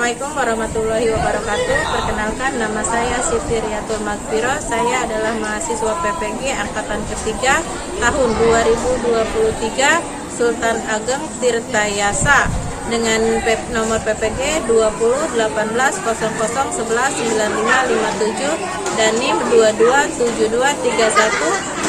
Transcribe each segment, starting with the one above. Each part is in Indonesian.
Assalamualaikum warahmatullahi wabarakatuh. Perkenalkan, nama saya Siti Riyatul Magfiro. Saya adalah mahasiswa PPG Angkatan Ketiga tahun 2023 Sultan Ageng Tirtayasa dengan nomor PPG 201800119557 dan NIM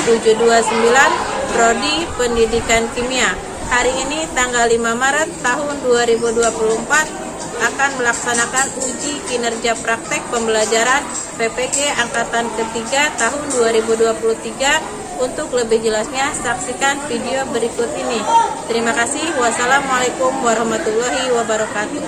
22723179 Prodi Pendidikan Kimia. Hari ini tanggal 5 Maret tahun 2024 akan melaksanakan uji kinerja praktek pembelajaran PPG Angkatan Ketiga tahun 2023. Untuk lebih jelasnya saksikan video berikut ini. Terima kasih. Wassalamualaikum warahmatullahi wabarakatuh.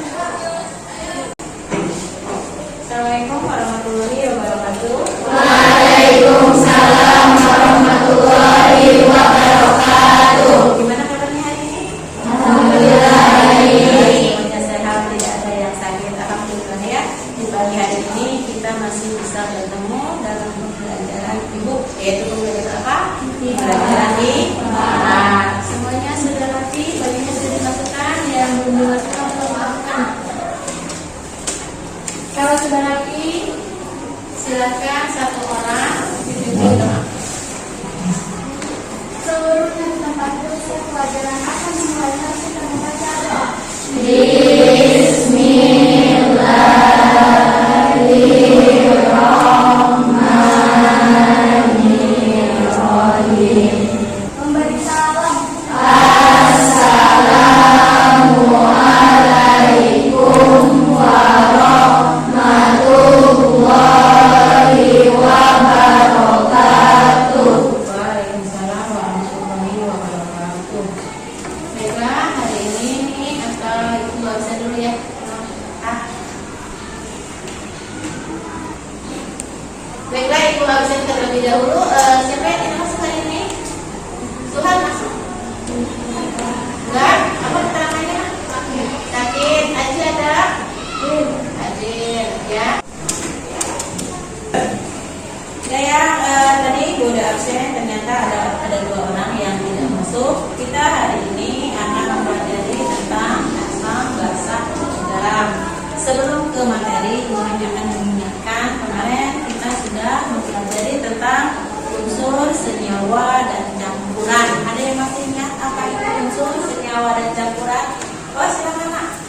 Assalamualaikum warahmatullahi wabarakatuh. Waalaikumsalam warahmatullahi wabarakatuh. Gimana kabarnya hari ini? Alhamdulillah hari ini semuanya sehat, tidak ada yang sakit. Alhamdulillah ya. Di pagi hari ini kita masih bisa bertemu dalam pembelajaran ibu, yaitu pembelajaran apa? Pembelajaran IPA. Semuanya sudah rapi, bajunya sudah dimasukkan, yang belum dimasukkan tolong masukkan. Kalau sudah rapi, silakan satu orang dipimpin doa. seluruh tempat duduk pelajaran akan dimulai kita membaca doa. Bismillahirrahmanirrahim. Memberi salam. Assalamualaikum warahmatullahi wabarakatuh. Waalaikumsalam warahmatullahi wabarakatuh. Baiklah, hari ini atau ibu nggak bisa dulu ya. Baiklah, ibu absen terlebih dahulu. Siapa yang tidak masuk hari ini? Suhan masuk? Enggak? Apa keterangannya? Sakit. Aji ada? Adil, ya. Yang tadi ibu udah absen, ternyata ada dua orang yang tidak masuk. Kita hari ini akan mempelajari tentang asam, basa, dan garam. Sebelum ke materi, ibu hanya akan mengingatkan kemarin kita sudah mempelajari tentang unsur, senyawa, dan campuran. Ada yang masih ingat apa itu unsur, senyawa, dan campuran? Oh, silakan Nak.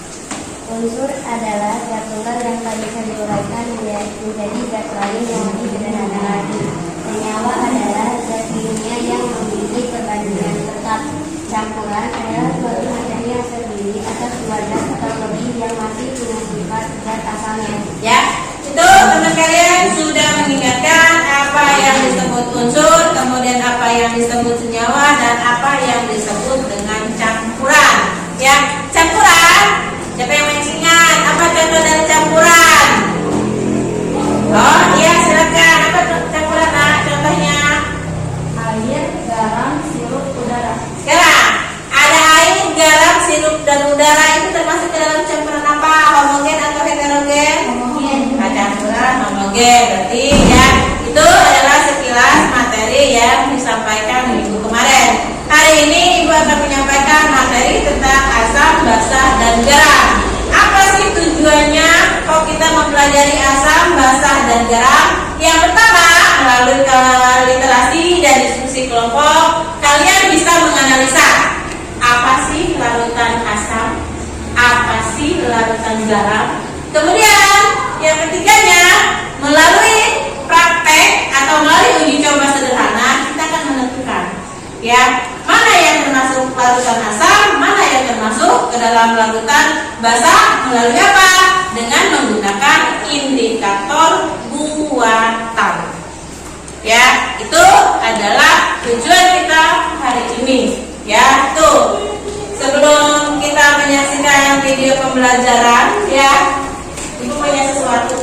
Unsur adalah gabungan yang tak bisa diuraikan menjadi zat lain yang lebih sederhana lagi. Senyawa adalah zat kimia yang memiliki perbandingan tetap. Campuran adalah suatu macam yang terdiri atas dua zat atau lebih yang masih punya sifat zat asalnya. Ya, itu teman kalian sudah mengingatkan apa yang disebut unsur, kemudian apa yang disebut senyawa, dan apa yang disebut dengan campuran. Ya, campuran. Siapa yang masih ingat? Apa contoh dari campuran? Oh iya, silakan. Apa campuran? Nah, contohnya Air, garam, sirup, udara. sekarang ada air, garam, sirup, dan udara. Itu termasuk ke dalam campuran apa? Homogen atau heterogen? Homogen. Nah, campuran homogen. Berarti ya, itu adalah sekilas materi yang disampaikan minggu kemarin. Hari ini ibu akan menyampaikan materi tentang asam, basa, dan garam. Apa sih tujuannya kok kita mempelajari asam, basa, dan garam? Yang pertama, melalui literasi dan diskusi kelompok, kalian bisa menganalisa apa sih larutan asam, apa sih larutan garam. Kemudian yang ketiganya, melalui praktek atau melalui uji coba sederhana, kita akan menentukan ya mana yang termasuk larutan asam, mana yang termasuk ke dalam larutan basa. Melalui apa? Dengan menggunakan indikator buatan. Ya, itu adalah tujuan kita hari ini. Ya, tuh. Sebelum kita menyaksikan video pembelajaran, ya, ibu punya sesuatu.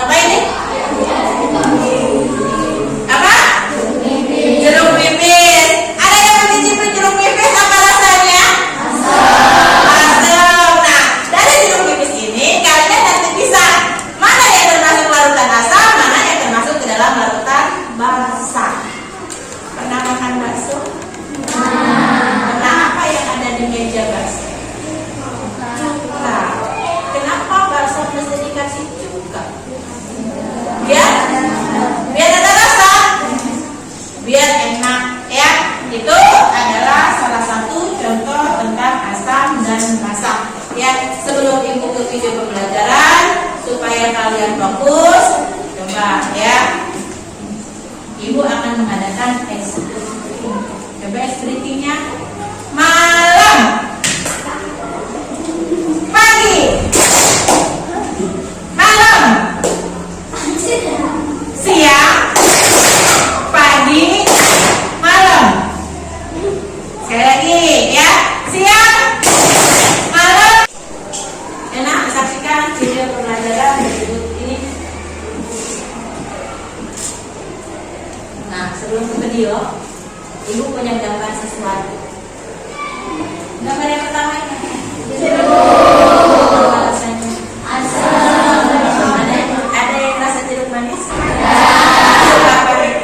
Apa ini? Apa? Jeruk nipis. Ada yang mencicipi jeruk nipis? Apa rasanya? Asam. Nah, dari jeruk nipis ini kalian nanti bisa mana yang termasuk larutan asam, mana yang termasuk ke dalam larutan basa. Pernah makan bakso? Pernah apa yang ada di meja? dengan explicating. Coba explicatingnya. Malam, pagi, malam, siang, pagi, malam. Sekali lagi ya, siang, malam. Enak, saksikan video pembelajaran berikut ini. Nah, sebelum ke video, Ibu punya gambar sesuatu. Gambar yang pertama ini. Rasanya. Ada yang rasa jeruk manis? Jeruk apa ini?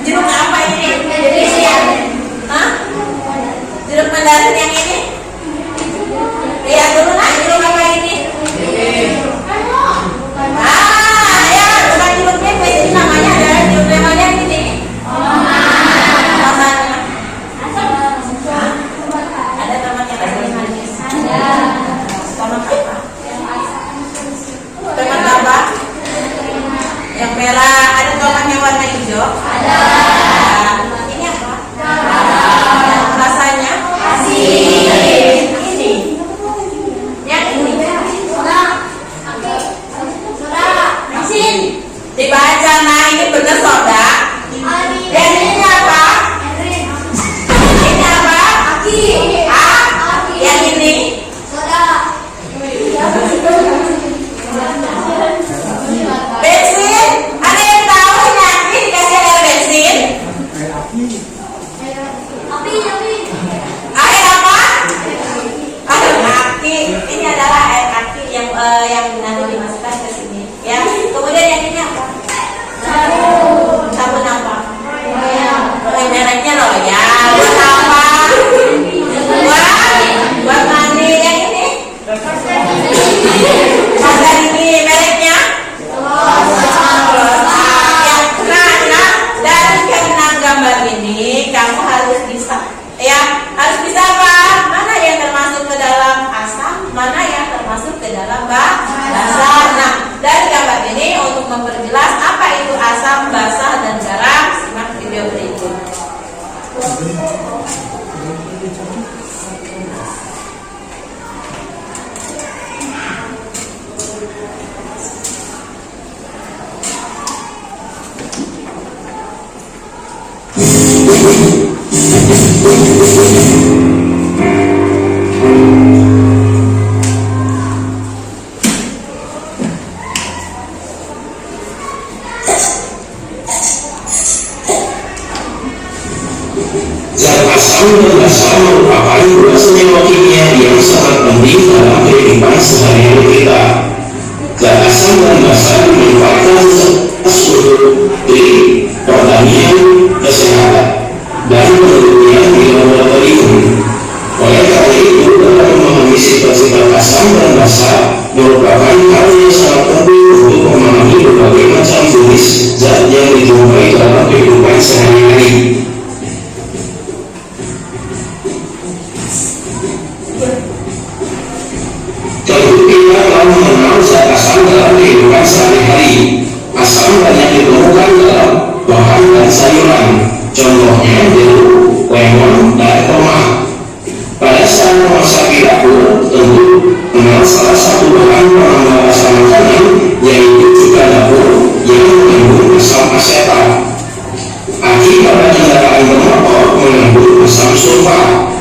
Jeruk apa ini? Hah? Jeruk mandarin yang ini? Lihat dulu nak, jeruk apa ini? Ya, bukan jeruk pepes, ini namanya adalah jeruk namanya ini. Rasanya. Ada tomat yang rasanya manis. Tomat apa? Tomat apa? Yang merah. Ada tomat yang warna hijau? Ada. Ini apa? Rasanya? Asin. Ini. Yang ini? Asin. Dibaca, nah ini bener soda. Dan ini apa? Ini apa? Yang ini? Bensin? Ada yang tahu ini api dikasih air bensin? Air apa? Air aki. Ini adalah air aki yang nanti dimasukkan ke sini. Ya. Kemudian yang ini apa? Sabun apa? Mereknya Royal. Buat apa? Buat mandi. Yang ini? Masker ini mereknya? Nah, dari keenam gambar ini kamu harus bisa, ya, harus bisa apa? Mana yang termasuk ke dalam asam, mana yang termasuk ke dalam basa. Nah, dari gambar ini untuk memperjelas apa itu asam, basa, dan garam, simak video berikut. Zat asam dan basa merupakan dua senyawa kimia yang sangat penting dalam kehidupan sehari-hari kita. Zat asam dan basa dimanfaatkan untuk pertanian, kesehatan, dan penelitian di laboratorium. Oleh karena itu, dalam memahami sifat-sifat asam dan basa merupakan hal yang sangat penting untuk memahami berbagai macam jenis zat yang dijumpai dalam kehidupan sehari-hari. Tentu kita telah mengenal zat asam dalam kehidupan sehari-hari. Asam banyak ditemukan dalam bahan dan sayuran, contohnya jeruk, lemon, dan tomat. Pada saat memasak di dapur, tentu mengenal salah satu bahan penambah rasa makanan, yaitu cuka dapur yang mengandung asam asetat. Aki pada kendaraan bermotor mengandung asam sulfat.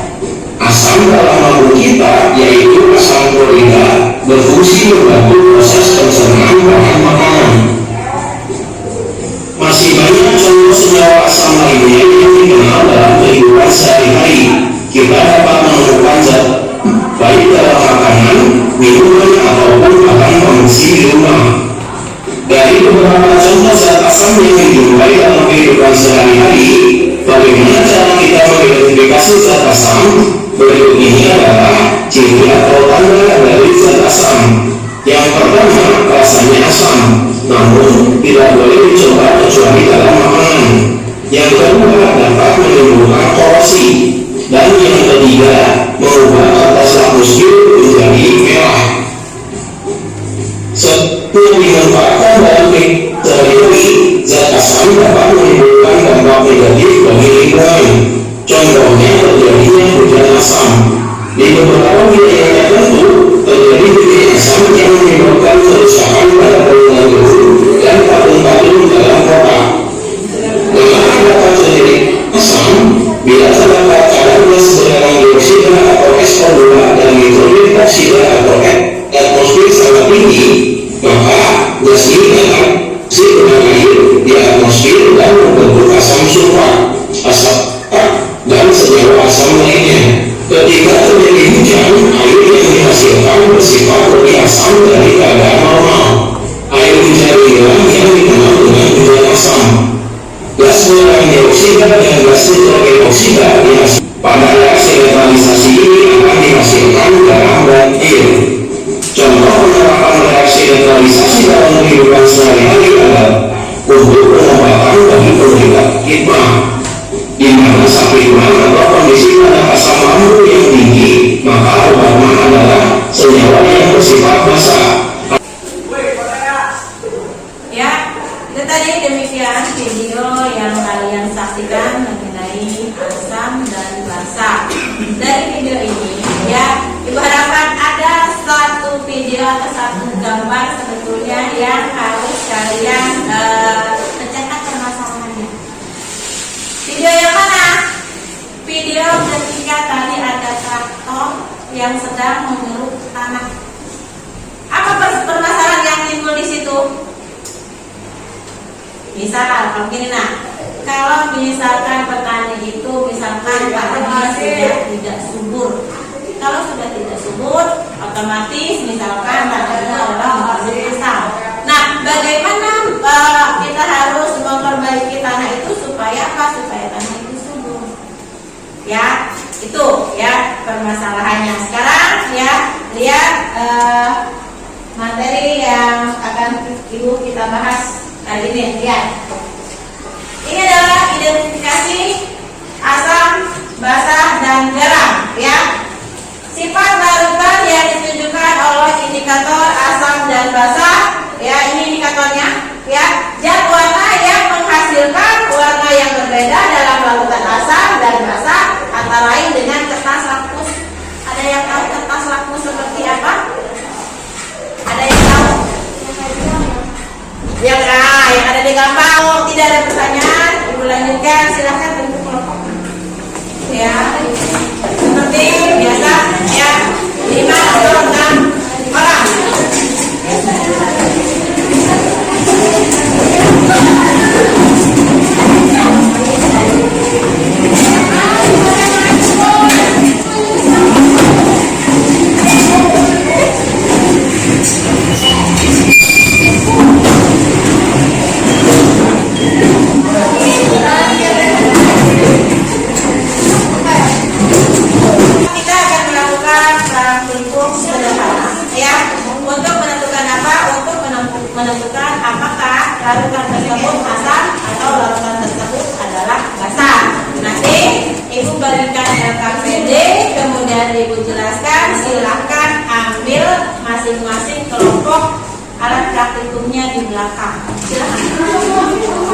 Asam dalam lambung kita, yaitu asam klorida, berfungsi membantu proses pencernaan bahan makanan. Masih banyak contoh senyawa asam lainnya yang dikenal dalam kehidupan sehari-hari. Kita dapat menemukan zat baik dalam makanan, minuman, ataupun bahan pembersih di rumah. Dari beberapa contoh zat asam yang dijumpai dalam kehidupan sehari-hari, bagaimana cara kita mengidentifikasi zat asam? Berikut ini adalah ciri atau tanda dari zat asam. Yang pertama, rasanya asam, namun tidak boleh dicoba kecuali dalam makanan. Yang kedua, dapat menimbulkan korosi. Dan yang ketiga, mengubah kertas lapis biru menjadi merah. Sebelum dimanfaatkan dalam sehari-hari, zat asam dapat menimbulkan dampak dilakukan. Contohnya terjadinya hujan asam. Di beberapa wilayah tertentu terjadi hujan asam yang menyebabkan kerusakan pada bangunan gedung dan patung-patung dalam kota. Mengapa terjadi asam? Bila terdapat kadar gas berdarah dioksida atau SO2 dan nitrogen oksida atau atmosfer sangat tinggi, maka gas ini dapat dengan air di atmosfer dan membentuk asam sulfat, asam dan senyawa asam lainnya. Ketika terjadi hujan, air yang dihasilkan bersifat lebih asam dari keadaan normal. Air hujan inilah yang dikenal dengan hujan asam. Gas berdarah dioksida dan gas nitrogen oksida dihasilkan. Pada reaksi netralisasi ini akan dihasilkan garam dan air. Contoh penerapan reaksi netralisasi dalam kehidupan sehari-hari adalah untuk pengobatan bagi penderita kitbah, di mana saat ringan atau kondisi pada asam lambung yang tinggi, maka obatnya adalah senyawa yang bersifat basah. Ya, itu tadi demikian video yang kalian saksikan mengenai asam dan basa. Dari video ini, ya, Ibu harapkan ada satu video atau satu gambar sebetulnya yang harus kalian pecahkan permasalahannya. Video yang mana? Video ketika tadi ada traktor yang sedang mengeruk tanah. Apa permasalahan yang timbul di situ? Misal, begini kalau misalkan petani itu misalkan tanahnya sudah tidak subur, kalau sudah tidak subur, otomatis misalkan tanahnya adalah mengandung asam. Nah, bagaimana kita harus memperbaiki tanah itu supaya apa? Supaya tanah itu subur. Ya, itu ya permasalahannya. Sekarang ya lihat materi yang akan Ibu kita bahas kali ini. Lihat. Ini adalah identifikasi asam, basa, dan garam. Ya. Sifat larutan yang ditunjukkan oleh indikator asam dan basa. Ya, ini indikatornya. Ya, zat warna yang menghasilkan warna yang berbeda dalam larutan asam dan basa antara lain dengan kertas lakmus. Ada yang tahu kertas lakmus seperti apa? Ada yang tahu? Yang ada di gambar. Oh, tidak ada pertanyaan. Ibu lanjutkan, silahkan bentuk kelompok. Ya, seperti biasa ya, 5 atau 6 orang. Kita akan melakukan bentuk sederhana ya, untuk menentukan apa? Untuk menentukan apakah larutan tersebut asam atau larutan tersebut adalah basa. Nanti Ibu berikan LKPD, kemudian Ibu jelaskan. Silahkan ambil masing-masing kelompok alat praktikumnya di belakang. Silahkan.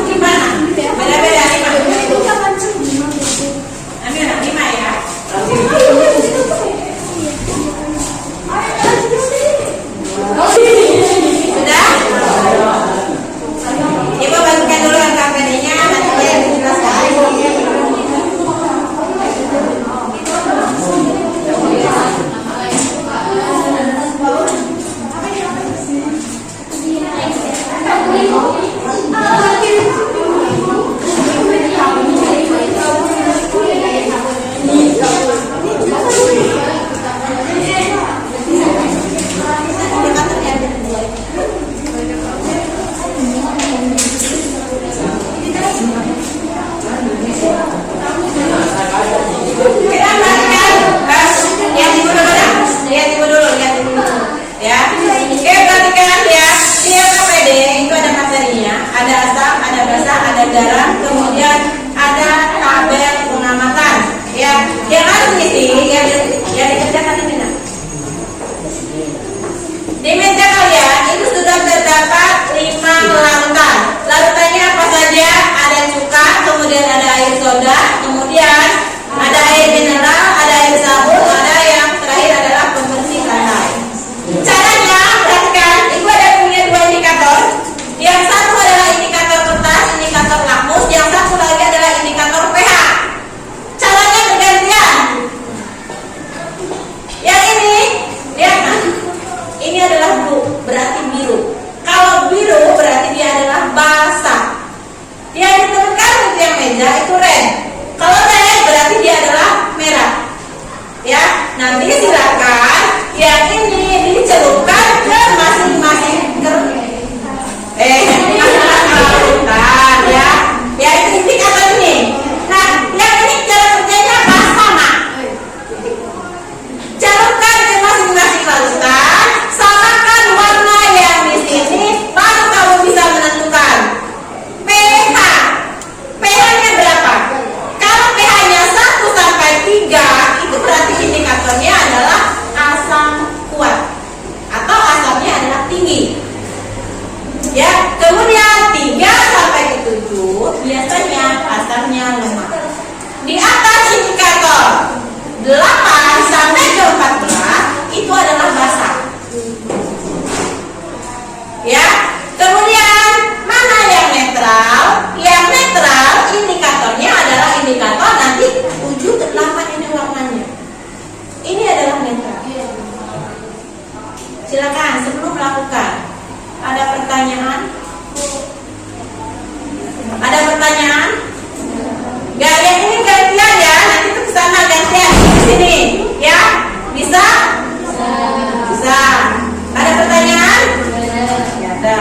Gimana? Beda-beda 5. Ambil 5 ya. Sudah? Ibu bagikan dulu LKPD-nya, nanti saya menjelaskan. 3 itu berarti indikatornya adalah asam kuat atau asamnya adalah tinggi. Ya, kemudian 3 sampai ke 7 biasanya asamnya lemah. Di atas indikator 8 sampai ke 14 itu adalah basah. Ya, kemudian mana yang netral? Yang netral indikatornya adalah indikator nanti 7 ke 8 ini warnanya. Ini adalah netral. Silakan sebelum melakukan. Ada pertanyaan? Ada pertanyaan? Gak, yang ini gantian ya. Nanti ke sana gantian di sini, ya? Bisa? Bisa. Ada pertanyaan? Ya, ada.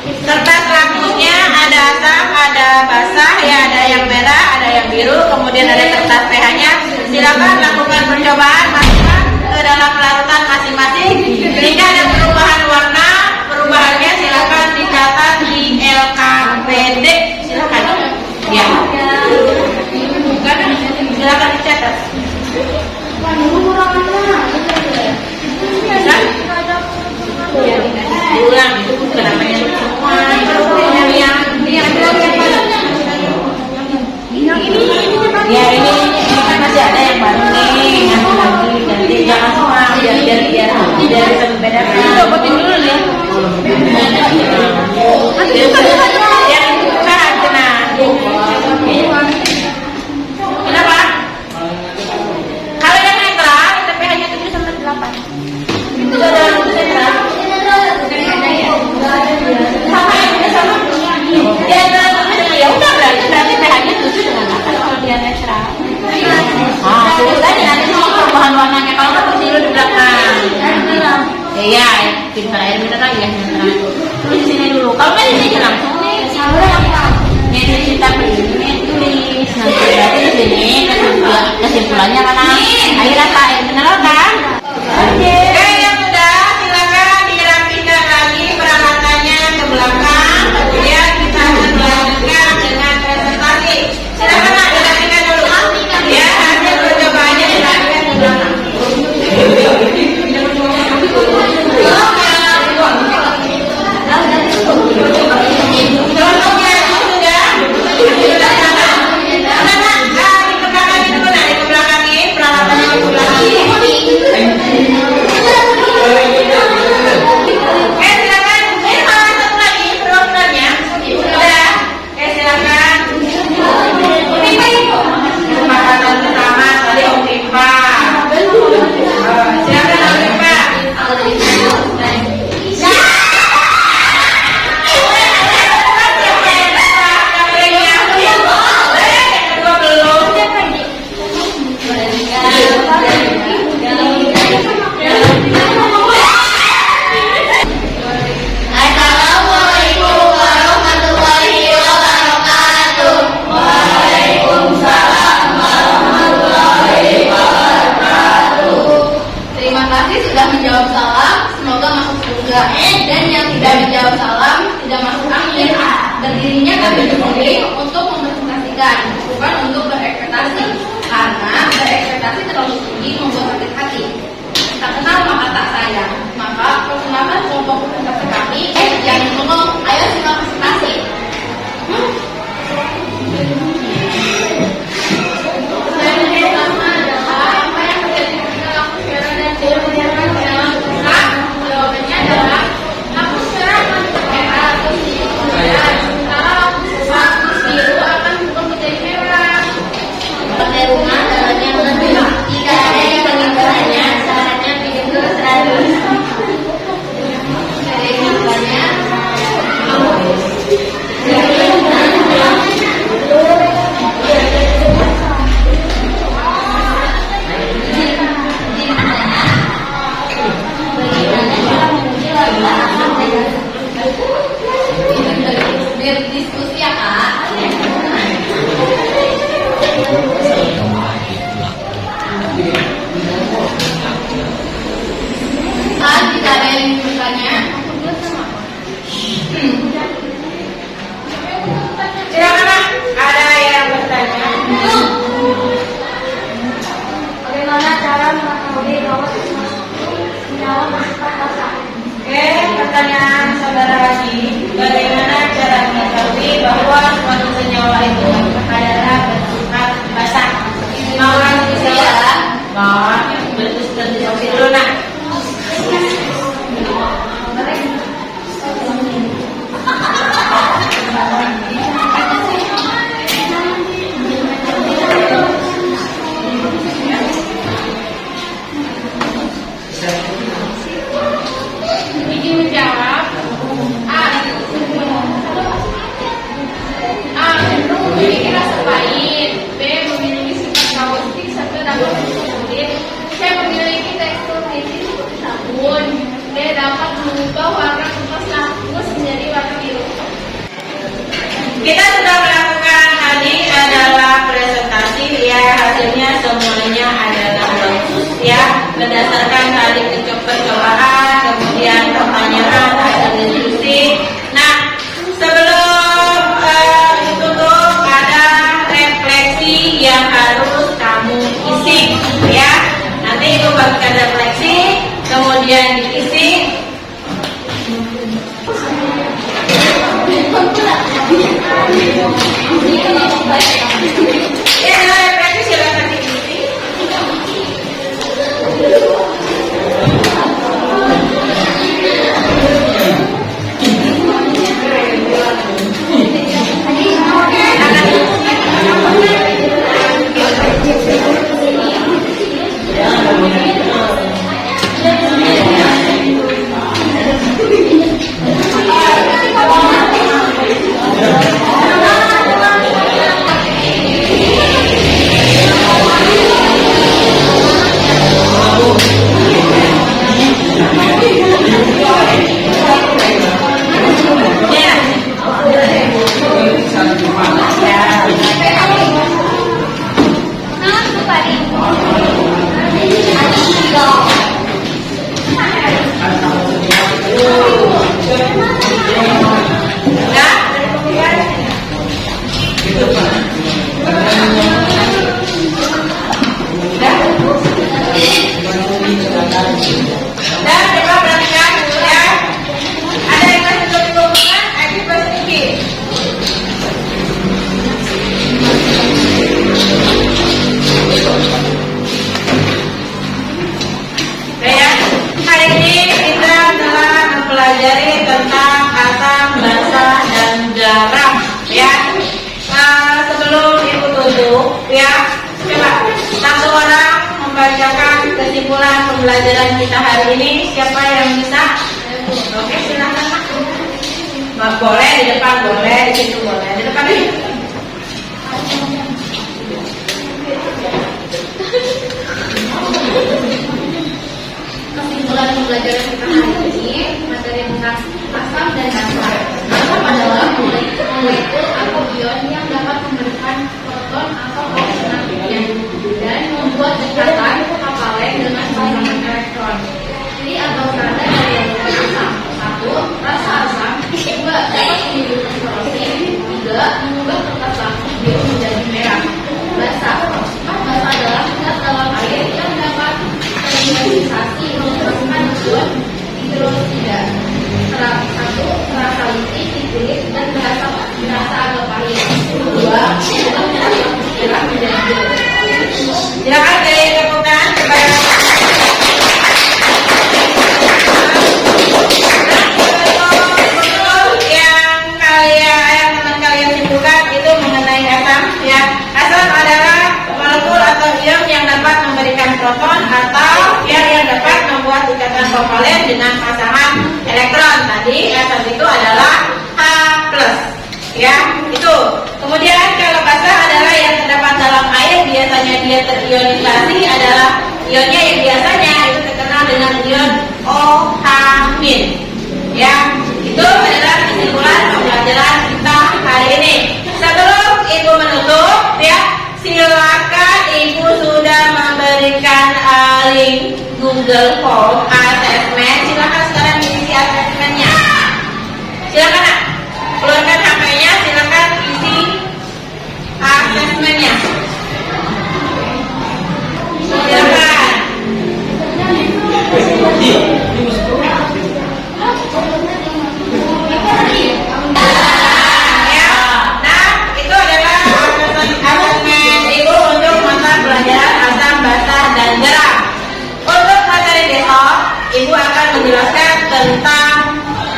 Kertas lampunya ada asam, ada basah, ya, ada yang merah, ada yang biru, kemudian ada kertas pH-nya. Silakan lakukan percobaan, masukkan ke dalam larutan masing-masing. Jika ada perubahan warna, perubahannya silakan dicatat di LKPD. Silakan. Ya. Silakan dicatat. Ulang itu namanya semua. Ya ini kan masih ada yang baru nih, nanti lagi ganti jangan semua biar bisa membedakan. Copotin dulu ya. Yang bukan kena. Kenapa? Kalau yang netral, TPH-nya 7 sampai 8. Itu adalah netral. Sama yang sama. Ya udah berarti pH-nya 7 dengan 8 kalau dia netral. Tulis tadi nanti perubahan warnanya kalau nggak tulis dulu di belakang. Iya, pintar air mineral ya netral. Tulis di sini dulu. Kalau nggak di sini langsung nih. Ini kita ini tulis. Nanti berarti di sini kesimpulannya mana? Air apa? Air mineral kan? Oke. Yang udah silakan dirapikan lagi peralatannya ke belakang. Kemudian kita akan melanjutkan dengan presentasi. Silakan dirapikan dulu. Ya, hasil percobaannya dirapikan ke belakang. Dan yang tidak menjawab salam tidak masuk angin. Berdirinya kami memilih untuk mempresentasikan, bukan untuk berekspektasi, karena berekspektasi terlalu tinggi membuat sakit hati. Tak kenal maka tak sayang. Maka perkenalkan kelompok presentasi kami. Jangan ngomong, ayo simak presentasi. Apa yang terjadi ketika lampu merah dan biru dalam jawabannya adalah lampu merah akan merah terus sementara lampu biru akan berubah menjadi merah. Pakai rumah dalamnya lebih. Jika ada yang sini, ya. Nanti ibu bagikan refleksi, kemudian diisi. Ya, refleksi silakan diisi. Dan coba perhatikan ya, ada yang masih belum dikumpulkan, Adi sedikit. Ya, hari ini kita telah mempelajari tentang kata, bahasa, dan jarak. Ya, sebelum ibu tutup, ya, coba satu orang membacakan kesimpulan pembelajaran kita hari ini. Siapa yang bisa? Oke, silakan. Boleh di depan, boleh di situ, boleh di depan ini. Kesimpulan pembelajaran kita hari ini materi tentang asam dan dasar. Asam adalah molekul atau ion yang dapat memberikan proton atau oksigen dan membuat ikatan kapalen dengan pasangan elektron. Ciri atau tanda dari asam: 1. Rasa asam. 2. Dapat menimbulkan korosif. 3. Mengubah kertas lampu biru menjadi merah. Basa. Basa adalah zat dalam air yang dapat terionisasi menyebabkan ion hidroksida. 1. Terasa letih di kulit dan berasa agak pahit. 2. Dapat merah menjadi biru. Silakan dilakukan supaya yang teman kalian simpulkan itu mengenai asam. Ya, asam adalah molekul atau ion yang dapat memberikan proton atau yang dapat membuat ikatan kovalen dengan pasangan elektron. Tadi asam itu adalah H+. Ya, itu. Kemudian kalau basa adalah yang terdapat dalam air, biasanya dia terionisasi, adalah ionnya yang biasanya itu terkenal dengan ion OH-. Ya, itu adalah kesimpulan pembelajaran kita hari ini. Sebelum ibu menutup, ya, silakan ibu sudah memberikan link Google Form assessment. Silakan sekarang diisi assessmentnya. Silakan nak, keluarkan HP-nya, silakan isi assessmentnya. Silakan. Ya, nah itu adalah assessment ibu untuk mata pelajaran asam, basa, dan jarak. Untuk materi besok, ibu akan menjelaskan tentang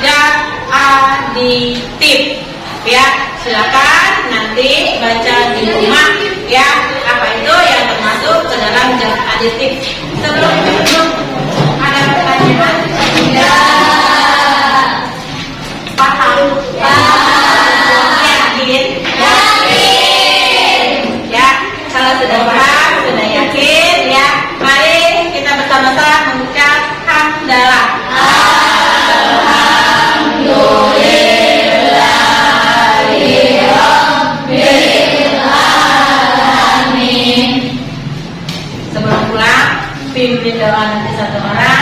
zat aditif. Ya, silakan nanti baca di rumah. Ya, apa itu yang termasuk ke dalam zat aditif. Sebelum itu ada pertanyaan? Ya. Paham? Yakin? Yakin. Ya, kalau sudah paham, sudah yakin, ya, mari kita bersama-sama mengucap hamdalah. Sebelum pulang, pimpin doa nanti satu orang.